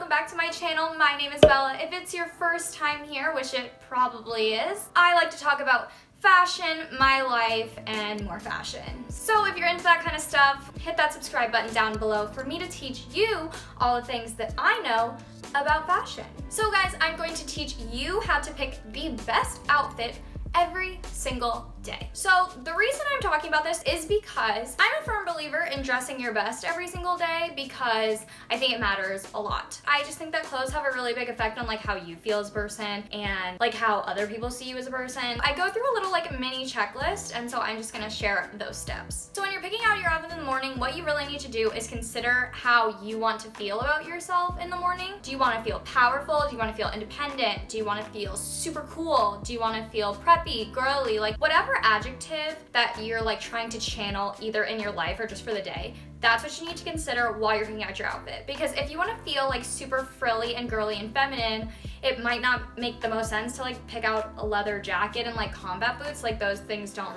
welcome back to my channel. My name is Bella. If it's your first time here, which it probably is, I like to talk about fashion, my life, and more fashion. So if you're into that kind of stuff, hit that subscribe button down below for me to teach you all the things that I know about fashion. So guys, I'm going to teach you how to pick the best outfit every single day. So the reason I'm talking about this is because I'm a firm believer in dressing your best every single day because I think it matters a lot. I just think that clothes have a really big effect on like how you feel as a person and like how other people see you as a person. I go through a little like mini checklist, and so I'm just gonna share those steps. So when you're picking out your outfit in the morning, what you really need to do is consider how you want to feel about yourself in the morning. Do you want to feel powerful? Do you want to feel independent? Do you want to feel super cool? Do you want to feel preppy, girly, like whatever adjective that you're like trying to channel either in your life or just for the day, that's what you need to consider while you're picking out your outfit. Because if you want to feel like super frilly and girly and feminine, it might not make the most sense to like pick out a leather jacket and like combat boots. Like those things don't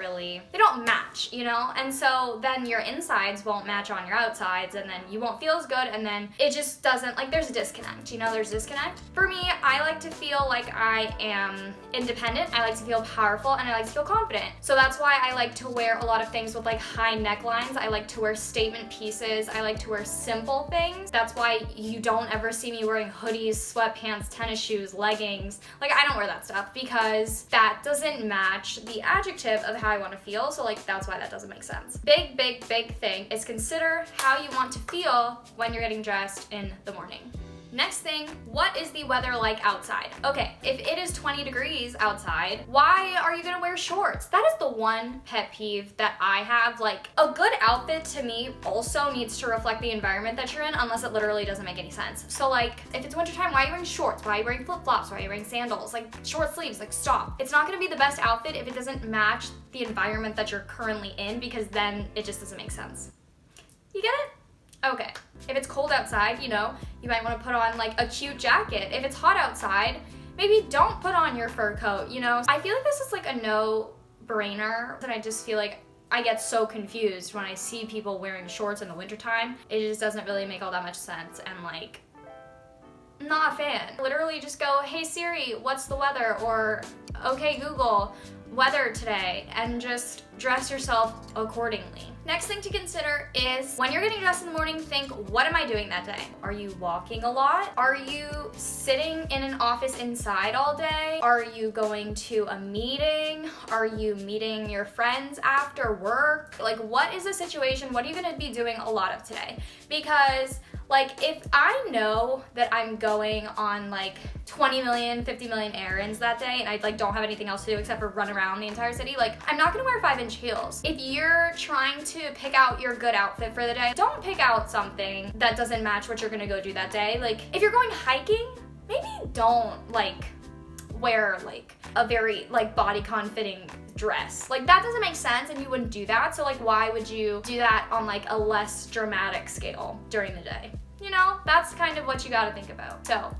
match, you know? And so then your insides won't match on your outsides, and then you won't feel as good, and then it just doesn't, like there's a disconnect, you know, there's a disconnect. For me, I like to feel like I am independent, I like to feel powerful, and I like to feel confident. So that's why I like to wear a lot of things with like high necklines. I like to wear statement pieces. I like to wear simple things. That's why you don't ever see me wearing hoodies, sweatpants, tennis shoes, leggings. Like I don't wear that stuff because that doesn't match the adjective of how I want to feel. So like that's why that doesn't make sense. Big thing is consider how you want to feel when you're getting dressed in the morning. Next thing, what is the weather like outside? Okay, if it is 20 degrees outside, why are you gonna wear shorts? That is the one pet peeve that I have. Like, a good outfit to me also needs to reflect the environment that you're in, unless it literally doesn't make any sense. So like, if it's wintertime, why are you wearing shorts? Why are you wearing flip-flops? Why are you wearing sandals? Like, short sleeves, like stop. It's not gonna be the best outfit if it doesn't match the environment that you're currently in, because then it just doesn't make sense. You get it? Okay, if it's cold outside, you know, you might want to put on like a cute jacket. If it's hot outside, maybe don't put on your fur coat, you know? I feel like this is like a no-brainer, and I just feel like I get so confused when I see people wearing shorts in the wintertime. It just doesn't really make all that much sense, and like, not a fan. Literally just go, hey Siri, what's the weather? Or, okay Google, weather today, and just dress yourself accordingly. Next thing to consider is when you're getting dressed in the morning, think, what am I doing that day? Are you walking a lot? Are you sitting in an office inside all day? Are you going to a meeting? Are you meeting your friends after work? Like, what is the situation? What are you gonna be doing a lot of today? Because like, if I know that I'm going on like 20 million, 50 million errands that day, and I like don't have anything else to do except for run around the entire city, like I'm not gonna wear 5-inch heels. If you're trying to pick out your good outfit for the day, don't pick out something that doesn't match what you're gonna go do that day. Like if you're going hiking, maybe don't like wear like a very like bodycon fitting dress. Like that doesn't make sense, and you wouldn't do that. So like why would you do that on like a less dramatic scale during the day? You know, that's kind of what you gotta think about. So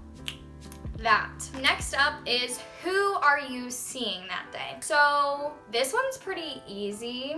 that. Next up is, who are you seeing that day? So this one's pretty easy.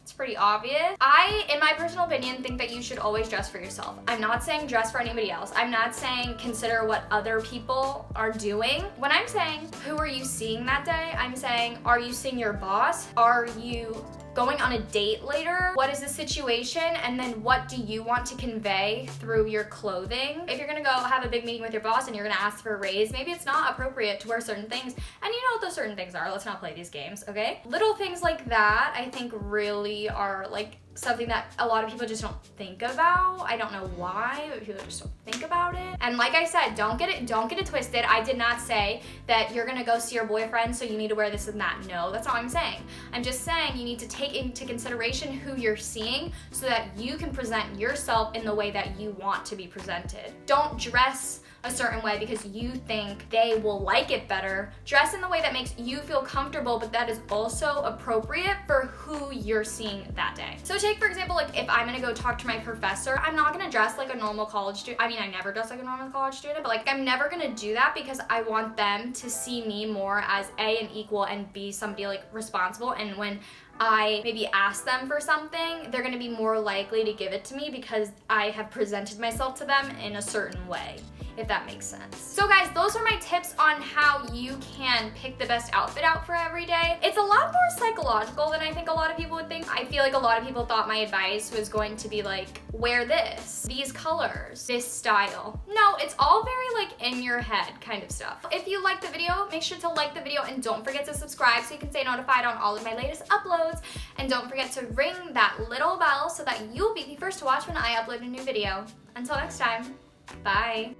It's pretty obvious. I, in my personal opinion, think that you should always dress for yourself. I'm not saying dress for anybody else. I'm not saying consider what other people are doing. When I'm saying who are you seeing that day, I'm saying, are you seeing your boss? Are you going on a date later? What is the situation? And then what do you want to convey through your clothing? If you're gonna go have a big meeting with your boss and you're gonna ask for a raise, maybe it's not appropriate to wear certain things. And you know what those certain things are. Let's not play these games, okay? Little things like that, I think really are like something that a lot of people just don't think about. I don't know why, but people just don't think about it. And like I said, don't get it twisted. I did not say that you're gonna go see your boyfriend, so you need to wear this and that. No, that's not what I'm saying. I'm just saying you need to take into consideration who you're seeing so that you can present yourself in the way that you want to be presented. Don't dress a certain way because you think they will like it better. Dress in the way that makes you feel comfortable, but that is also appropriate for who you're seeing that day. So take, for example, like if I'm gonna go talk to my professor, I'm not gonna dress like a normal college student. I mean, I never dress like a normal college student, but like I'm never gonna do that because I want them to see me more as A, an equal, and B, somebody like responsible. And when I maybe ask them for something, they're gonna be more likely to give it to me because I have presented myself to them in a certain way, if that makes sense. So guys, those are my tips on how you can pick the best outfit out for every day. It's a lot more psychological than I think a lot of people would think. I feel like a lot of people thought my advice was going to be like, wear this, these colors, this style. No, it's all very like in your head kind of stuff. If you liked the video, make sure to like the video and don't forget to subscribe so you can stay notified on all of my latest uploads. And don't forget to ring that little bell so that you'll be the first to watch when I upload a new video. Until next time, bye.